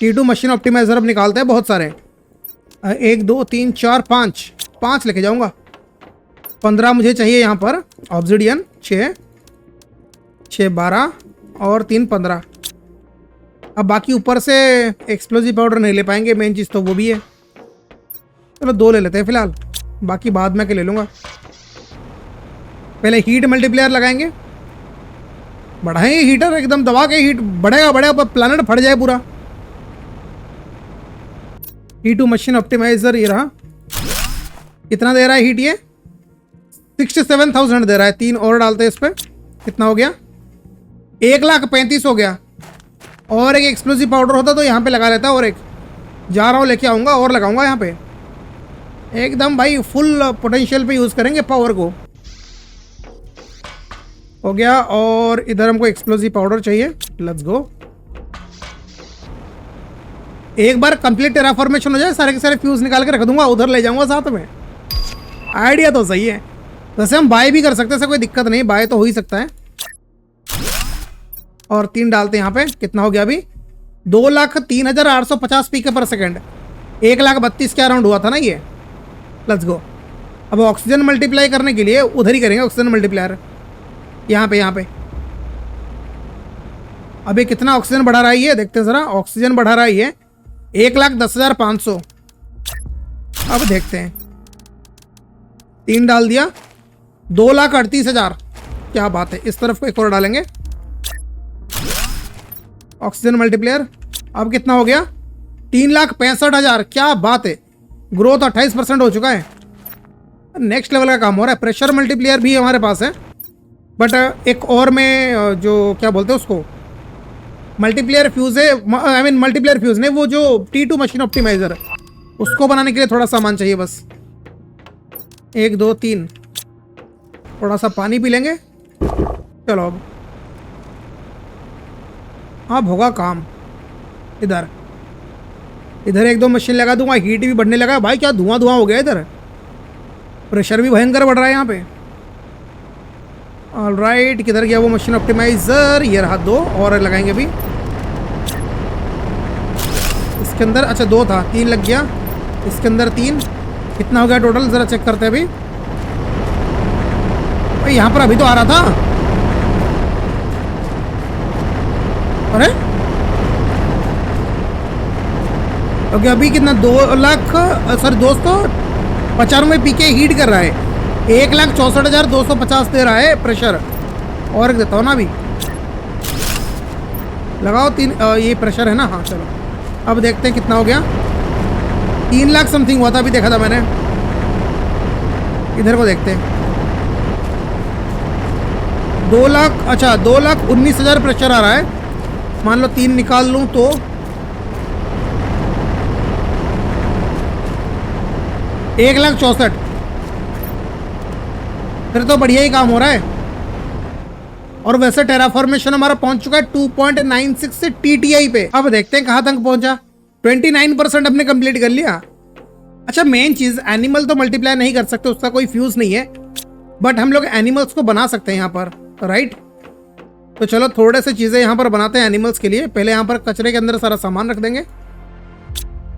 A: T2 machine optimiser अब निकालते हैं बहुत सारे, 1 2 3 4 5 लेके जाऊंगा। 15 मुझे चाहिए यहाँ पर ऑब्सिडियन, 6 12 और 3 15। अब बाकी ऊपर से एक्सप्लोजिव पाउडर नहीं ले पाएंगे, मेन चीज़ तो वो भी है। चलो 2 ले लेते हैं फिलहाल, बाकी बाद में के ले लूँगा। पहले हीट मल्टीप्लेयर लगाएंगे, बढ़ाएंगे हीटर एकदम दबा के, हीट बढ़ेगा बढ़ेगा, प्लानट फट जाए पूरा। T2 मशीन ऑप्टिमाइजर ये रहा, कितना दे रहा है हीट, ये 67,000 दे रहा है। 3 और डालते हैं इस पर, कितना हो गया, 1,35,000 हो गया। और एक एक्सप्लोसिव पाउडर होता तो यहाँ पे लगा लेता, और एक जा रहा हूँ लेके आऊँगा और लगाऊंगा यहाँ पे, एकदम भाई फुल पोटेंशियल पे यूज़ करेंगे पावर को। हो गया, और इधर हमको एक्सप्लोसिव पाउडर चाहिए, लेट्स गो। एक बार कंप्लीट टेराफॉर्मेशन हो जाए, सारे के सारे फ्यूज निकाल के रख दूंगा, उधर ले जाऊंगा साथ में। आइडिया तो सही है, वैसे हम बाय भी कर सकते हैं, ऐसा कोई दिक्कत नहीं, बाय तो हो ही सकता है। और 3 डालते हैं यहाँ पे, कितना हो गया अभी, 2,03,850 पीके पर सेकंड, 1,32,000 के अराउंड हुआ था ना ये। Let's go. अब ऑक्सीजन मल्टीप्लाई करने के लिए उधर ही करेंगे ऑक्सीजन मल्टीप्लायर, यहाँ पे। अभी कितना ऑक्सीजन बढ़ा रहा है ये देखते हैं ज़रा। ऑक्सीजन बढ़ा रहा है ये 1,10,500। अब देखते हैं, 3 डाल दिया, 2,38,000, क्या बात है। इस तरफ को एक और डालेंगे ऑक्सीजन मल्टीप्लेयर। अब कितना हो गया, 3,65,000, क्या बात है। ग्रोथ 28% हो चुका है, नेक्स्ट लेवल का काम हो रहा है। प्रेशर मल्टीप्लेयर भी हमारे पास है, बट एक और में जो क्या बोलते हैं उसको, मल्टीप्लेयर फ्यूज है, आई मीन मल्टीप्लेयर फ्यूज नहीं, वो जो T2 मशीन ऑप्टिमाइजर, उसको बनाने के लिए थोड़ा सामान चाहिए बस। 1 2 3, थोड़ा सा पानी पी लेंगे, चलो अब होगा काम। इधर 1-2 मशीन लगा दूंगा, हीट भी बढ़ने लगा भाई, क्या धुआं हो गया इधर, प्रेशर भी भयंकर बढ़ रहा है यहाँ पे। ऑलराइट, किधर गया वो मशीन ऑप्टिमाइजर, ये रहा। 2 और लगाएंगे अभी इसके अंदर। अच्छा 2 था, 3 लग गया इसके अंदर। 3 कितना हो गया टोटल, ज़रा चेक करते हैं अभी। भाई यहाँ पर अभी तो आ रहा था, अरे ओके, अभी कितना 2,95,000 पी के हीट कर रहा है। 1,64,250 दे रहा है प्रेशर। और एक देता हूँ ना अभी, लगाओ 3। ये प्रेशर है ना, हाँ चलो अब देखते हैं कितना हो गया। 3 लाख समथिंग हुआ था, अभी देखा था मैंने। इधर को देखते हैं, 2 लाख, अच्छा 2,19,000 प्रेशर आ रहा है। मान लो 3 निकाल लूँ तो 1,64,000। फिर तो बढ़िया ही काम हो रहा है। और वैसे टेराफॉर्मेशन हमारा पहुंच चुका है 2.96 से TTI पे। अब देखते हैं कहाँ तक पहुंचा। 29% हमने कंप्लीट कर लिया। अच्छा मेन चीज, एनिमल तो मल्टीप्लाई नहीं कर सकते, उसका कोई फ्यूज नहीं है, बट हम लोग एनिमल्स को बना सकते हैं यहाँ पर, राइट। तो चलो थोड़े से चीजें यहाँ पर बनाते हैं एनिमल्स के लिए। पहले यहाँ पर कचरे के अंदर सारा सामान रख देंगे।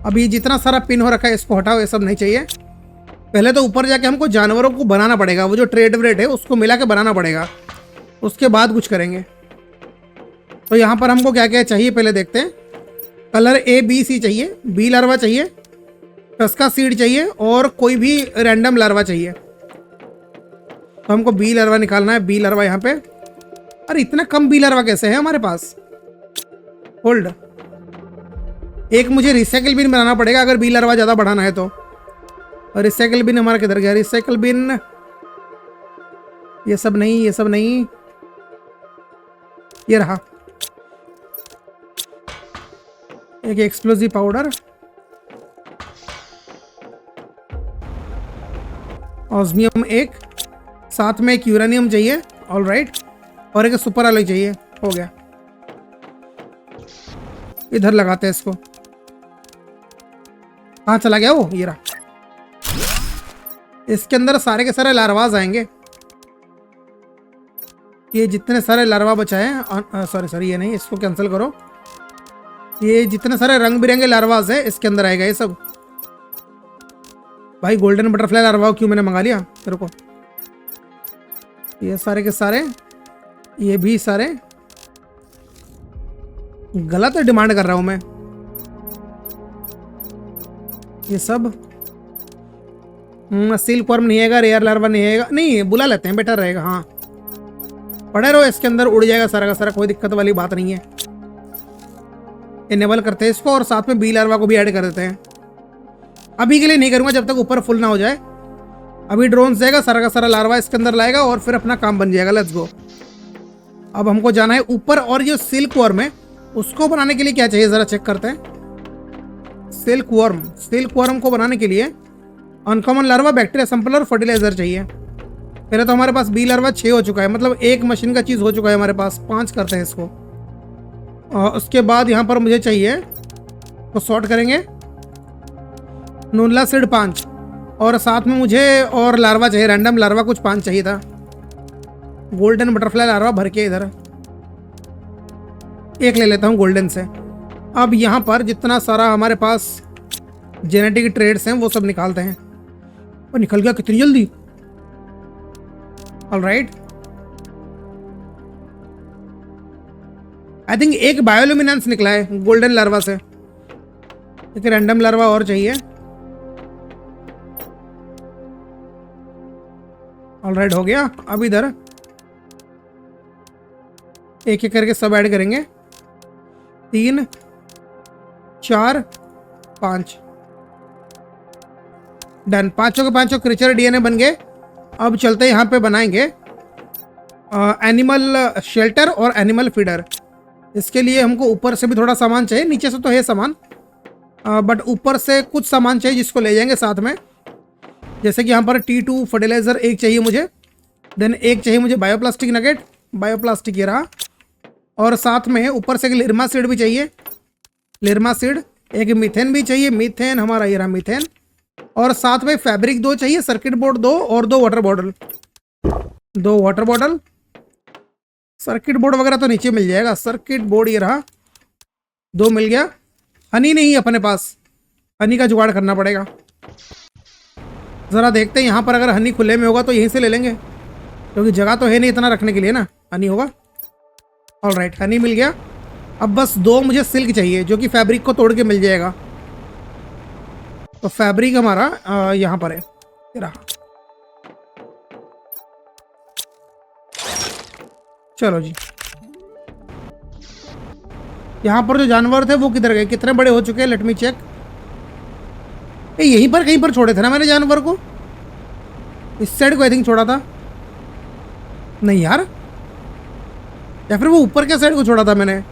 A: अब ये जितना सारा पिन हो रखा है इसको हटाओ, ये सब नहीं चाहिए। पहले तो ऊपर जाके हमको जानवरों को बनाना पड़ेगा, वो जो ट्रेड व्रेड है उसको मिला के बनाना पड़ेगा, उसके बाद कुछ करेंगे। तो यहाँ पर हमको क्या क्या चाहिए पहले देखते हैं। कलर ABC चाहिए, बी लार्वा चाहिए, टस्का सीड चाहिए और कोई भी रैंडम लार्वा चाहिए। तो हमको बी लार्वा निकालना है। बी लार्वा यहाँ पे, अरे इतना कम बी लार्वा कैसे है हमारे पास। होल्ड, एक मुझे रिसाइकल बिन बनाना पड़ेगा अगर बी लार्वा ज़्यादा बढ़ाना है तो। और रिसाइकल बिन हमारा किधर गया? रिसाइकल बिन, ये सब नहीं, ये सब नहीं, ये रहा। एक एक्सप्लोजिव पाउडर, ऑस्मियम एक, साथ में एक यूरेनियम चाहिए, ऑलराइट, और एक सुपर अलॉय चाहिए। हो गया, इधर लगाते हैं इसको। कहाँ चला गया वो? ये रहा। इसके अंदर सारे के सारे लार्वाज आएंगे। ये जितने सारे लार्वा बचाए हैं, सॉरी ये नहीं, इसको कैंसिल करो। ये जितने सारे रंग बिरंगे लार्वाज है इसके अंदर आएगा ये सब। भाई गोल्डन बटरफ्लाई लार्वा क्यों मैंने मंगा लिया तेरे को। ये सारे के सारे, ये भी सारे, गलत डिमांड कर रहा हूं मैं। ये सब सिल्क वर्म नहीं आएगा, रेयर लार्वा नहीं आएगा, नहीं बुला लेते हैं, बेटर रहेगा। हाँ पड़े रहो, इसके अंदर उड़ जाएगा सारा का सारा, कोई दिक्कत वाली बात नहीं है। इनेबल करते हैं इसको और साथ में बी लार्वा को भी ऐड कर देते हैं। अभी के लिए नहीं करूंगा जब तक ऊपर फुल ना हो जाए। अभी ड्रोन जाएगा, सारा का सारा लार्वा इसके अंदर लाएगा और फिर अपना काम बन जाएगा। Let's go. अब हमको जाना है ऊपर। और जो सिल्क वर्म है उसको बनाने के लिए क्या चाहिए जरा चेक करते हैं। सिल्क वर्म को बनाने के लिए अनकॉमन लार्वा, बैक्टीरिया सैंपल और फर्टिलाइजर चाहिए। पहले तो हमारे पास बी लार्वा 6 हो चुका है, मतलब एक मशीन का चीज़ हो चुका है हमारे पास। 5 करते हैं इसको। उसके बाद यहाँ पर मुझे चाहिए, तो सॉर्ट करेंगे, नूनला सीड 5 और साथ में मुझे और लार्वा चाहिए, रैंडम लार्वा कुछ 5 चाहिए था। गोल्डन बटरफ्लाई लार्वा भर के इधर एक ले लेता हूँ गोल्डन से। अब यहाँ पर जितना सारा हमारे पास जेनेटिक ट्रेड्स हैं वो सब निकालते हैं। और निकल गया कितनी जल्दी। ऑलराइट, आई थिंक एक बायोल्यूमिनेंस निकला है गोल्डन लार्वा से। एक रैंडम लार्वा और चाहिए। ऑलराइट हो गया। अब इधर एक एक करके सब ऐड करेंगे। 3 4 5 डन। पांचों के पांचों क्रिएचर डीएनए बन गए। अब चलते हैं यहाँ पे बनाएंगे एनिमल शेल्टर और एनिमल फीडर। इसके लिए हमको ऊपर से भी थोड़ा सामान चाहिए, नीचे से तो है सामान, बट ऊपर से कुछ सामान चाहिए जिसको ले जाएंगे साथ में। जैसे कि यहाँ पर T2 फर्टिलाइजर एक चाहिए मुझे, देन एक चाहिए मुझे बायोप्लास्टिक नगेट, बायोप्लास्टिक ये रहा, और साथ में ऊपर से एक लिरमा सीड भी चाहिए, लिरमा सीड। एक मीथेन भी चाहिए, मीथेन हमारा ये रहा मीथेन, और साथ में फैब्रिक 2 चाहिए, सर्किट बोर्ड 2 और 2 water bottle. 2 water bottle, circuit board वगैरह तो नीचे मिल जाएगा। सर्किट बोर्ड ये रहा, 2 मिल गया। हनी नहीं है अपने पास, हनी का जुगाड़ करना पड़ेगा। ज़रा देखते हैं यहाँ पर अगर हनी खुले में होगा तो यहीं से ले लेंगे, क्योंकि जगह तो है नहीं इतना रखने के लिए ना। हनी होगा। ऑलराइट, हनी मिल गया। अब बस 2 मुझे सिल्क चाहिए जो कि फैब्रिक को तोड़ के मिल जाएगा। तो फैब्रिक हमारा यहाँ पर है, ये रहा। चलो जी, यहाँ पर जो जानवर थे वो किधर गए, कितने बड़े हो चुके हैं, लेट मी चेक। यहीं पर कहीं पर छोड़े थे ना मैंने जानवर को, इस साइड को आई थिंक छोड़ा था। नहीं यार, या फिर वो ऊपर के साइड को छोड़ा था मैंने,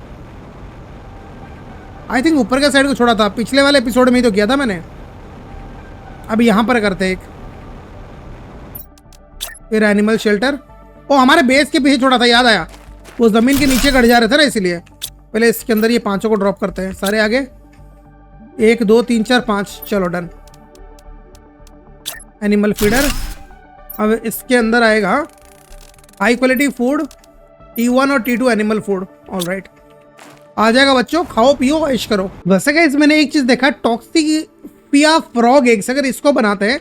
A: आई थिंक ऊपर के साइड को छोड़ा था, पिछले वाले एपिसोड में ही तो किया था मैंने। अब यहाँ पर करते एक, फिर एनिमल शेल्टर। ओ हमारे बेस के पीछे छोड़ा था, याद आया, वो जमीन के नीचे गड़ जा रहे थे ना, इसीलिए। पहले इसके अंदर ये 5 को ड्रॉप करते हैं सारे आगे, 1 2 3 4 5, चलो डन। एनिमल फीडर, अब इसके अंदर आएगा हाई क्वालिटी फूड, T1 और T2 एनिमल फूड। ऑलराइट, आ जाएगा बच्चों, खाओ पियो ऐश करो। वैसे गाइस मैंने एक चीज देखा, टॉक्सिपिया फ्रॉग एग्स, अगर इसको बनाते हैं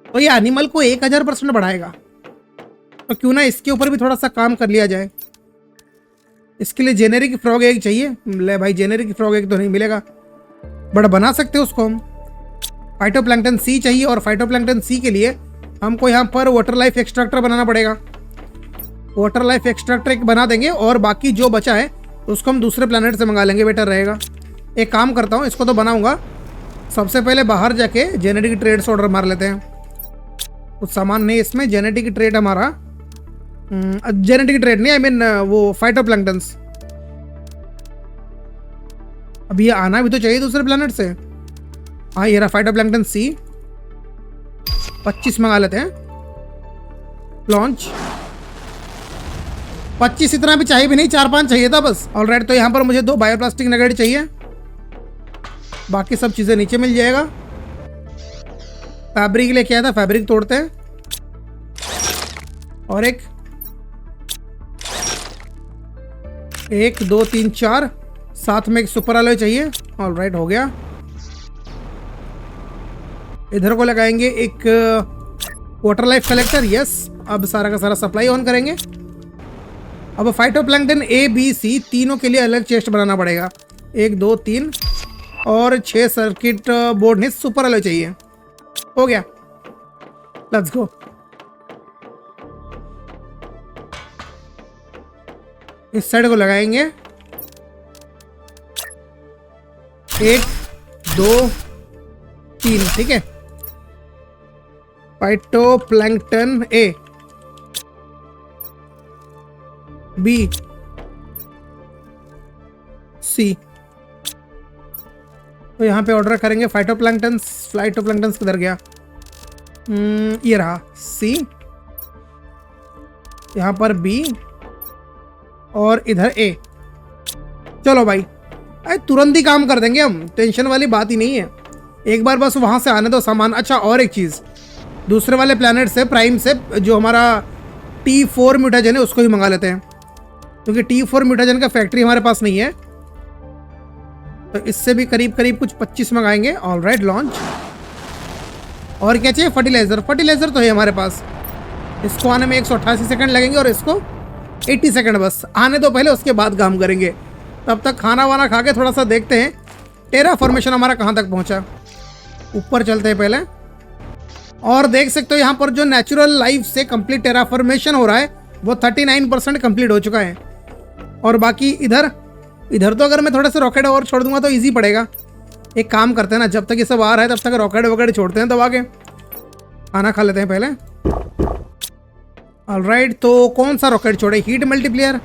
A: तो ये एनिमल को 1000% बढ़ाएगा। तो क्यों ना इसके ऊपर भी थोड़ा सा काम कर लिया जाए। इसके लिए जेनेरिक फ्रॉग एग चाहिए। ले भाई, जेनेरिक फ्रॉग एग तो नहीं मिलेगा, बट बना सकते हैं उसको हम। फाइटोप्लैंक्टन सी चाहिए, और फाइटोप्लैंक्टन सी के लिए हमको यहाँ पर वाटर लाइफ एक्सट्रैक्टर बनाना पड़ेगा। वाटर लाइफ एक्सट्रैक्टर एक बना देंगे, और बाकी जो बचा है उसको हम दूसरे प्लैनेट से मंगा लेंगे, बेटर रहेगा। एक काम करता हूँ, इसको तो बनाऊंगा, सबसे पहले बाहर जाके जेनेटिक ट्रेड से ऑर्डर मार लेते हैं। कुछ सामान नहीं इसमें, जेनेटिक ट्रेड हमारा, जेनेटिक ट्रेड नहीं, आई मीन वो फाइटोप्लैंक्टन्स। अब ये आना भी तो चाहिए दूसरे प्लैनेट से। हाँ ये रहा फाइटोप्लैंक्टन सी, 25 मंगा लेते हैं। लॉन्च 25 इतना भी चाहिए भी नहीं, 4-5 चाहिए था बस। ऑलराइट, तो यहाँ पर मुझे 2 बायोप्लास्टिक नगेट चाहिए, बाकी सब चीज़ें नीचे मिल जाएगा। फैब्रिक लेके आया था, फैब्रिक तोड़ते हैं, और एक 2 3 4, साथ में एक सुपर अलॉय चाहिए। ऑलराइट, हो गया। इधर को लगाएंगे एक वाटर लाइफ कलेक्टर, यस। अब सारा का सारा सप्लाई ऑन करेंगे। अब फाइटोप्लैंक्टन A B C तीनों के लिए अलग चेस्ट बनाना पड़ेगा, 1 2 3 और 6 सर्किट बोर्ड ने सुपर अलॉय चाहिए। हो गया, लेट्स गो। इस साइड को लगाएंगे, 1 2 3, ठीक है। फाइटोप्लैंक्टन A B C, तो यहाँ पे ऑर्डर करेंगे फाइटोप्लैंक्टन्स किधर गया, ये रहा C, यहाँ पर B और इधर A। चलो भाई, अरे तुरंत ही काम कर देंगे हम, टेंशन वाली बात ही नहीं है। एक बार बस वहाँ से आने दो सामान। अच्छा, और एक चीज़, दूसरे वाले प्लैनेट से, प्राइम से, जो हमारा T4 म्यूटाजन है उसको ही मंगा लेते हैं, क्योंकि T4 म्यूटाजन का फैक्ट्री हमारे पास नहीं है। तो इससे भी करीब करीब कुछ 25 मंगाएंगे। Alright, launch. और क्या चाहिए, फर्टिलाइजर तो है हमारे पास। इसको आने में 188 सेकंड लगेंगे, और इसको 80 सेकंड बस। आने दो पहले, उसके बाद काम करेंगे। तब तक खाना वाना खा के थोड़ा सा देखते हैं टेरा फॉर्मेशन हमारा कहाँ तक पहुँचा। ऊपर चलते हैं पहले, और देख सकते हो यहाँ पर जो नेचुरल लाइफ से कंप्लीट टेरा फॉर्मेशन हो रहा है वो 39% कंप्लीट हो चुका है। और बाकी इधर तो अगर मैं थोड़े से रॉकेट और छोड़ दूंगा तो इजी पड़ेगा। एक काम करते हैं ना, जब तक ये सब आ रहा है तब तक रॉकेट वगैरह छोड़ते हैं, तब आगे खाना खा लेते हैं पहले। ऑलराइट, तो कौन सा रॉकेट छोड़े, हीट मल्टीप्लेयर,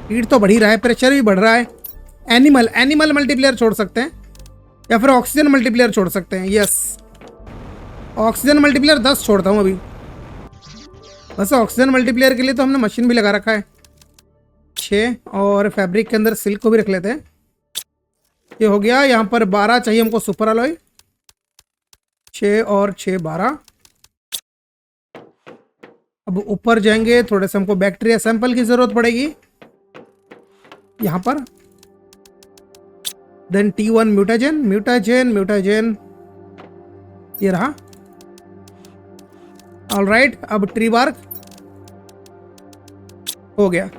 A: हीट तो बढ़ ही रहा है, प्रेशर भी बढ़ रहा है। एनिमल मल्टीप्लेयर छोड़ सकते हैं, या फिर ऑक्सीजन मल्टीप्लेयर छोड़ सकते हैं। यस, ऑक्सीजन मल्टीप्लेयर 10 छोड़ता हूँ अभी। वैसे ऑक्सीजन मल्टीप्लेयर के लिए तो हमने मशीन भी लगा रखा है, 6, और फैब्रिक के अंदर सिल्क को भी रख लेते हैं। ये हो गया। यहाँ पर 12 चाहिए हमको सुपर अलॉय, 6 और 6 12। अब ऊपर जाएंगे, थोड़े से हमको बैक्टीरिया सैंपल की जरूरत पड़ेगी यहाँ पर। देन T1 म्यूटाजन, ये रहा। ऑलराइट, अब ट्री बार्क हो गया।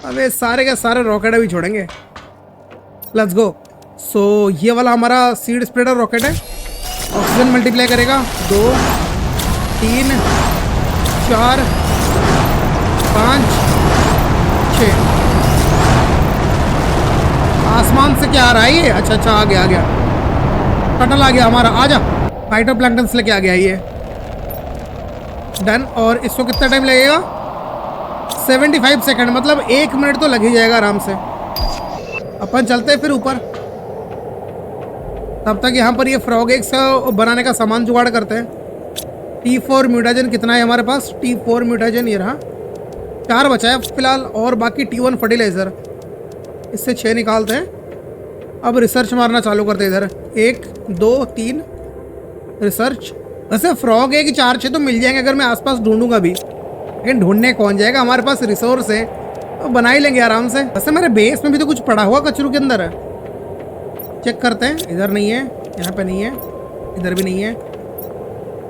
A: अब ये सारे के सारे रॉकेट अभी छोड़ेंगे। Let's go. सो ये वाला हमारा सीड स्प्रेडर रॉकेट है, ऑक्सीजन मल्टीप्लाई करेगा 2 3 4 5 क्या आ रहा है ये? अच्छा अच्छा, आ गया आ गया, टटल आ गया हमारा। आजा, फाइटोप्लैंक्टन लेके आ गया ये। डन। और इसको कितना टाइम लगेगा? 75 सेकंड, मतलब 1 मिनट तो लग ही जाएगा आराम से। अपन चलते हैं फिर ऊपर, तब तक यहाँ पर ये फ्रॉग एग्स बनाने का सामान जुगाड़ करते हैं। T4 म्यूटाजन कितना है हमारे पास? T4 म्यूटाजन ये रहा, 4 बचा है फिलहाल, और बाकी T1 फर्टिलाइजर, इससे 6 निकालते हैं। अब रिसर्च मारना चालू करते हैं इधर। 1 2 3 रिसर्च। वैसे फ्रॉग एग 4-6 तो मिल जाएंगे अगर मैं आसपास ढूंढूंगा भी, लेकिन ढूंढने कौन जाएगा? हमारे पास रिसोर्स है तो बना ही लेंगे आराम से। वैसे मेरे बेस में भी तो कुछ पड़ा हुआ कचरू के अंदर, चेक करते हैं। इधर नहीं है, यहाँ पे नहीं है, इधर भी नहीं है,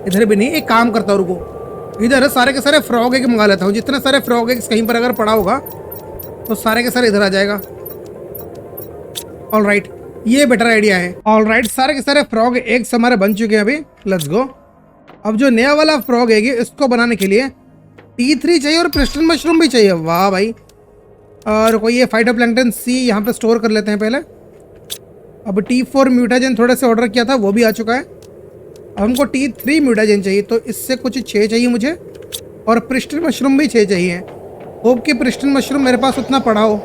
A: इधर भी नहीं। एक काम करता हूँ, रुको, इधर सारे के सारे फ्रॉग एग मंगा लेता हूँ। जितने सारे फ्रॉग एग्स कहीं पर अगर पड़ा होगा तो सारे के सारे इधर आ जाएगा। ऑलराइट, ये बेटर आइडिया है। ऑलराइट, सारे के सारे फ्रॉग एग्स हमारे बन चुके हैं अभी। Let's go. अब जो नया वाला फ्रॉग एग है इसको बनाने के लिए T3 चाहिए और क्रिस्टल मशरूम भी चाहिए। वाह भाई। और कोई ये फाइटोप्लैंक्टन सी यहाँ पे स्टोर कर लेते हैं पहले। अब T4 म्यूटाजन थोड़े से ऑर्डर किया था, वो भी आ चुका है। अब हमको T3 म्यूटाजन चाहिए, तो इससे कुछ 6 चाहिए मुझे, और क्रिस्टल मशरूम भी 6 चाहिए। होप कि क्रिस्टल मशरूम मेरे पास उतना पड़ा हो।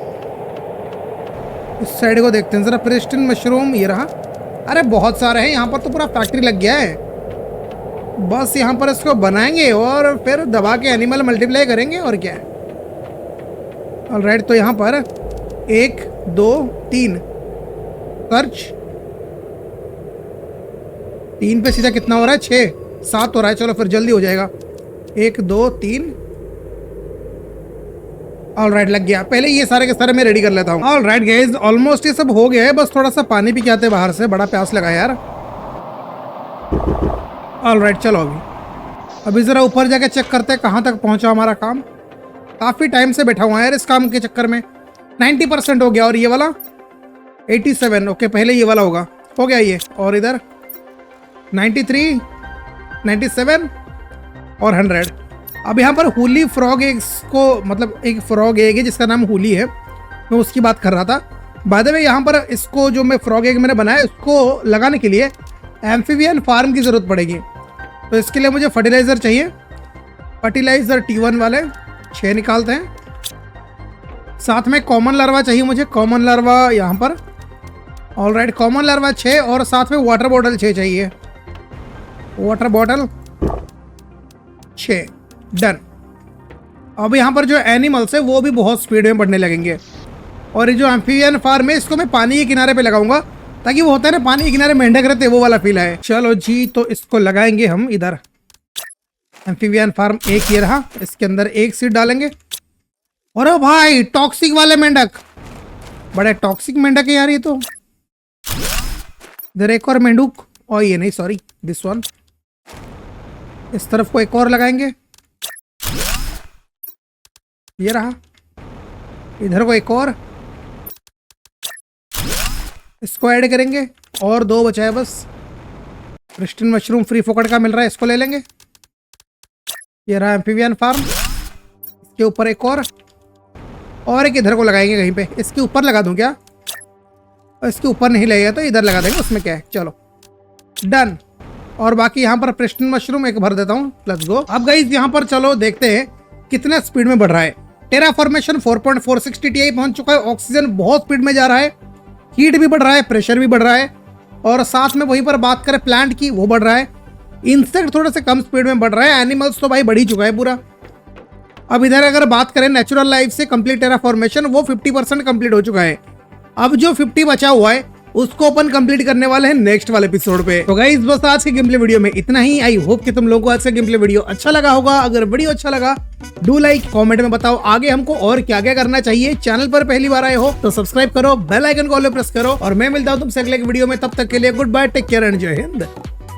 A: इस साइड को देखते हैं जरा। क्रिस्टल मशरूम ये रहा। अरे बहुत सारे हैं यहाँ पर, तो पूरा फैक्ट्री लग गया है। बस यहाँ पर इसको बनाएंगे और फिर दबा के एनिमल मल्टीप्लाई करेंगे, और क्या है। ऑलराइट, तो यहाँ पर 1 2 3 सर्च। 3 पे सीधा कितना हो रहा है? 6 7 हो रहा है। चलो फिर जल्दी हो जाएगा। 1 2 3। ऑलराइट, लग गया। पहले ये सारे के सारे मैं रेडी कर लेता हूँ। ऑलराइट गाइस, ऑलमोस्ट ये सब हो गया है। बस थोड़ा सा पानी पी के आते हैं बाहर से, बड़ा प्यास लगा यार। ऑलराइट, चलो अभी ज़रा ऊपर जाके चेक करते हैं कहाँ तक पहुँचा हमारा काम। काफ़ी टाइम से बैठा हुआ है यार इस काम के चक्कर में। 90% हो गया, और ये वाला 87। ओके, पहले ये वाला होगा, हो गया ये। और इधर 93 97 और 100। अब यहाँ पर हुली फ्रॉग एग्स को, मतलब एक फ्रॉग एग है जिसका नाम हुली है, मैं उसकी बात कर रहा था। बाय द वे, यहाँ पर इसको जो मैं फ्रॉग एग मैंने बनाया, इसको लगाने के लिए एम्फीबियन फार्म की ज़रूरत पड़ेगी। तो इसके लिए मुझे फर्टिलाइज़र चाहिए। फर्टिलाइज़र T1 वाले 6 निकालते हैं। साथ में कॉमन लार्वा चाहिए मुझे, कॉमन लार्वा यहाँ पर। ऑलराइट, कॉमन लार्वा 6, और साथ में वाटर बॉटल 6 चाहिए। Water bottle 6। डन। अब यहाँ पर जो एनिमल्स है वो भी बहुत स्पीड में बढ़ने लगेंगे। और ये जो एम्फीबियन फार्म है इसको मैं पानी के किनारे पे लगाऊंगा, ताकि वो होता है ना पानी के किनारे मेंढक रहते हैं, वो वाला फील है। चलो जी, तो इसको लगाएंगे हम इधर। एम्फीबियन फार्म 1 ये रहा, इसके अंदर 1 सीड डालेंगे। और भाई टॉक्सिक वाले मेंढक, बड़े टॉक्सिक मेंढक है यार ये तो। इधर एक और मेंढक, और ये नहीं, सॉरी, दिस वन। इस तरफ को एक और लगाएंगे, ये रहा। इधर को एक और, इसको ऐड करेंगे, और 2 बचा है बस। क्रिस्टल मशरूम फ्री फोकट का मिल रहा है, इसको ले लेंगे। ये रहा एम्फीबियन फार्म। इसके ऊपर एक और एक इधर को लगाएंगे कहीं पे। इसके ऊपर लगा दूं क्या? इसके ऊपर नहीं लगेगा तो इधर लगा देंगे, उसमें क्या है। चलो डन। और बाकी यहाँ पर क्रिस्टल मशरूम एक भर देता हूँ। Let's go. अब गाइस यहाँ पर चलो देखते हैं कितना स्पीड में बढ़ रहा है। टेराफॉर्मेशन 4.460 Ti पहुंच चुका है। ऑक्सीजन बहुत स्पीड में जा रहा है, हीट भी बढ़ रहा है, प्रेशर भी बढ़ रहा है, और साथ में वहीं पर बात करें प्लांट की, वो बढ़ रहा है। इंसेक्ट थोड़े से कम स्पीड में बढ़ रहा है, एनिमल्स तो भाई बढ़ ही चुका है पूरा। अब इधर अगर बात करें नेचुरल लाइफ से कंप्लीट टेराफॉर्मेशन, वो 50% कंप्लीट हो चुका है। अब जो 50 बचा हुआ है उसको अपन कंप्लीट करने वाले हैं नेक्स्ट वाले एपिसोड पे। तो गाइस बस आज के गेम प्ले वीडियो में इतना ही। आई होप कि तुम लोगों को आज का गेम प्ले वीडियो अच्छा लगा होगा। अगर वीडियो अच्छा लगा डू लाइक, कमेंट में बताओ आगे हमको और क्या क्या करना चाहिए। चैनल पर पहली बार आए हो तो सब्सक्राइब करो, बेल आइकन को ऑल पे प्रेस करो, और मैं मिलता हूँ तुमसे अगले वीडियो में। तब तक के लिए goodbye, take care and Jai Hind.